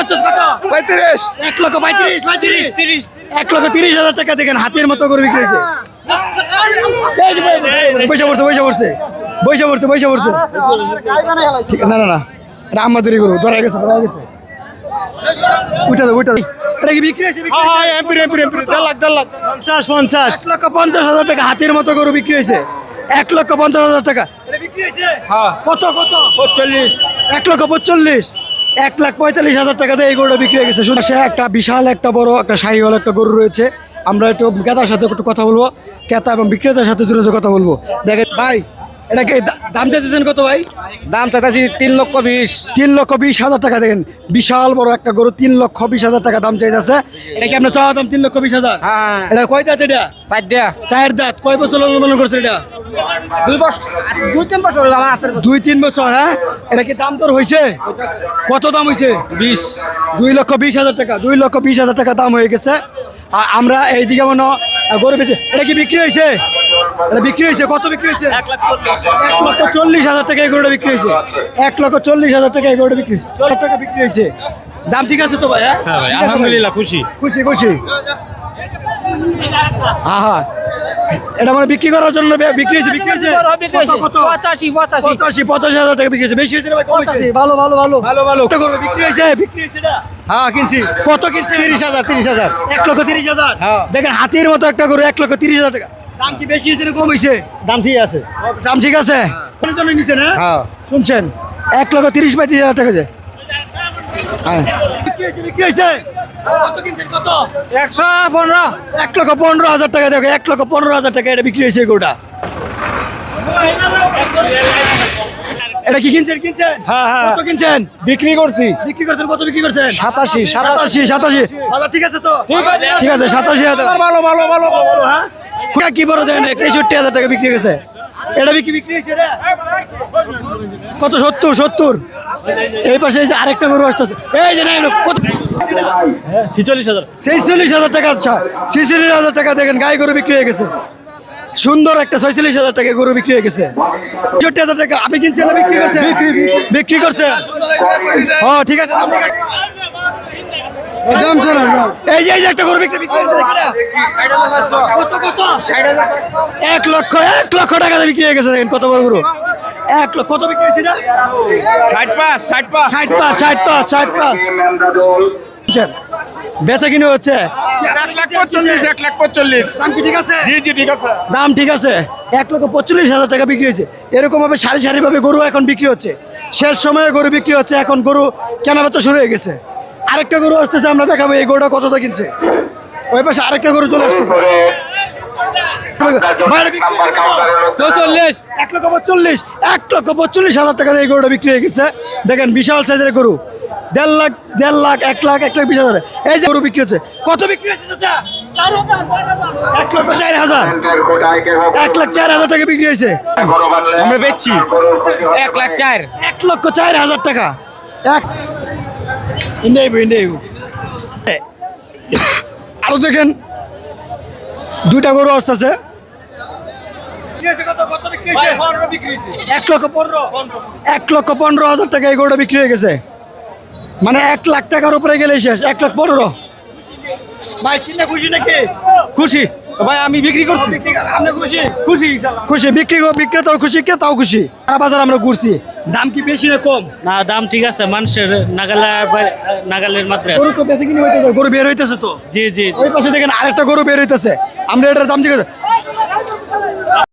পাচ্ছিস কত? 35 1,35,000 1,30,000 টাকা দেখেন হাতের মতো করে বিক্রি হয়েছে। পয়সা পড়ছে ঠিক না এটা আমাদেরই গরু ধরা গেছে উঠা দে এটা কি বিক্রি হয়েছে? হ্যাঁ এমপি 1.5 লাখ 50 1,50,000 টাকা হাতের মতো গরু বিক্রি হয়েছে। 1,50,000 টাকা এটা বিক্রি হয়েছে। হ্যাঁ কত 45 1,45,000 1,45,000 টাকা দিয়ে এই গরুটা বিক্রি হয়ে গেছে। সে একটা বিশাল একটা বড় একটা শাহিওয়াল একটা গরু রয়েছে। আমরা একটু ক্রেতার সাথে একটু কথা বলবো, ক্রেতা এবং বিক্রেতার সাথে দূরে কথা বলবো। দেখেন ভাই এটাকে দাম চাইতেছেন কত ভাই? দাম চাইছি 3,20,000 3,20,000 টাকা। দেখেন বিশাল বড় একটা গরু 3,20,000 টাকা দাম চাইতেছে। এটা কি আপনার চাওয়া দাম 3,20,000? হ্যাঁ এটা কয় দাঁত? এটা 4টা 4 দাঁত। কয় বছর লালন করছে এটা? 2 বছর আমার হাতের 2-3 বছর। হ্যাঁ এটা কি দাম তোর হয়েছে? কত দাম হয়েছে? 20 2,20,000 টাকা। 2,20,000 টাকা দাম হয়ে গেছে। আর আমরা এইদিকে মনে গরু বেশি। এটা কি বিক্রি হয়েছে? এটা বিক্রি হয়েছে কত? বিক্রি হয়েছে 1,40,000 টাকা এই গরুটা বিক্রি হয়েছে। 1,40,000 টাকা এই গরুটা বিক্রি হয়েছে। টাকা বিক্রি হয়েছে। দাম ঠিক আছে তো ভাই? হ্যাঁ হ্যাঁ ভাই আলহামদুলিল্লাহ খুশি। আহা এটা মানে বিক্রি করার জন্য বিক্রি হয়েছে। কত 85,000 টাকা বিক্রি হয়েছে। বেশি হয়েছে না ভাই? কম হয়েছে? ভালো একটা গরু বিক্রি হয়েছে এটা? হ্যাঁ কিনছি। কত কিনছে? 30,000 1,30,000। হ্যাঁ। দেখেন হাতির মতো একটা গরু 1,30,000 টাকা। দাম কি বেশি হয়েছে না কম হয়েছে? দাম ঠিক আছে। দাম ঠিক আছে। কোনের জন্য নিছেন? হ্যাঁ শুনছেন 1,30,000-35,000 টাকা যে বিক্রি হয়েছে। কত কিনছেন? কত? 115 1,15,000 টাকা। দেখো 1,15,000 টাকা এটা বিক্রি হয়েছে গরুটা। এটা কি কিনছেন? হ্যাঁ। কত কিনছেন? বিক্রি করছি বিক্রি করছেন কত? বিক্রি করছেন 87 বাজার ঠিক আছে তো? ঠিক আছে 87,000। ভালো হ্যাঁ কি বড় দেন 63,000 টাকা বিক্রি গেছে। এটা বিক্রি হয়েছে এটা কত? 70 এই পাশে এই যে আরেকটা গরু আসতেছে। এই যে কত? 46,000 টাকা। আচ্ছা 46,000 টাকা। দেখেন গাই গরু বিক্রি হয়ে গেছে। সুন্দর একটা 46,000 টাকা গরু বিক্রি হয়ে গেছে। 64,000 টাকা। আপনি কিনছেন না বিক্রি করছেন? বিক্রি করছে। ও ঠিক আছে। এই যে একটা গরু বিক্রি হয়েছে। কত 1 লক্ষ টাকা দিয়ে বিক্রি হয়ে গেছে। দেখেন কত বড় গরু। 1 লক্ষ। কত বিক্রি হয়েছে এটা? 65 বেচা কিনে হচ্ছে 1,45,000 দাম কি ঠিক আছে? জি ঠিক আছে। দাম ঠিক আছে। 1,45,000 টাকা বিক্রি হয়েছে। এরকম ভাবে সারি ভাবে গরু এখন বিক্রি হচ্ছে। শেষ সময়ে গরু বিক্রি হচ্ছে। এখন গরু কেনাবেচা শুরু হয়ে গেছে। আরেকটা গরু আসতেছে, আমরা দেখাবো এই গরুটা কতটা কিনছে। ওই পাশে আরেকটা গরু চলে আসতেছে। 1,45,000 টাকা দিয়ে এই গরুটা বিক্রি হয়ে গেছে। দেখেন বিশাল সাইজের গরু। 1.5 লাখ 1,20,000 এই যে গরু বিক্রি হচ্ছে। কত বিক্রি হচ্ছে চাচা? 1,04,000 1,04,000 টাকা বিক্রি হয়েছে। আমরা বেচছি 1,04,000 1,04,000 টাকা। আরো দেখেন দুইটা গরু আসতেছে। 1,15,000 টাকা এই গরুটা বিক্রি হয়ে গেছে। মানে 1 লাখ টাকার উপরে গেলে শেষ। 1,15,000 ভাই কিনে খুশি নাকি? খুশি ভাই আমি বিক্রি করছি। আপনি খুশি বিক্রেতাও খুশি, ক্রেতাও খুশি। সারা বাজার আমরা ঘুরছি। দাম কি বেশি না কম? না দাম ঠিক আছে, মানুষের নাগালের মাত্রা গরু আছে। তো বেশি কিনে হইতেছে, গরু বের হইতেছে তো। জি ওই পাশে দেখেন আরেকটা গরু বের হইতেছে। আমরা এটার দাম জিজ্ঞেস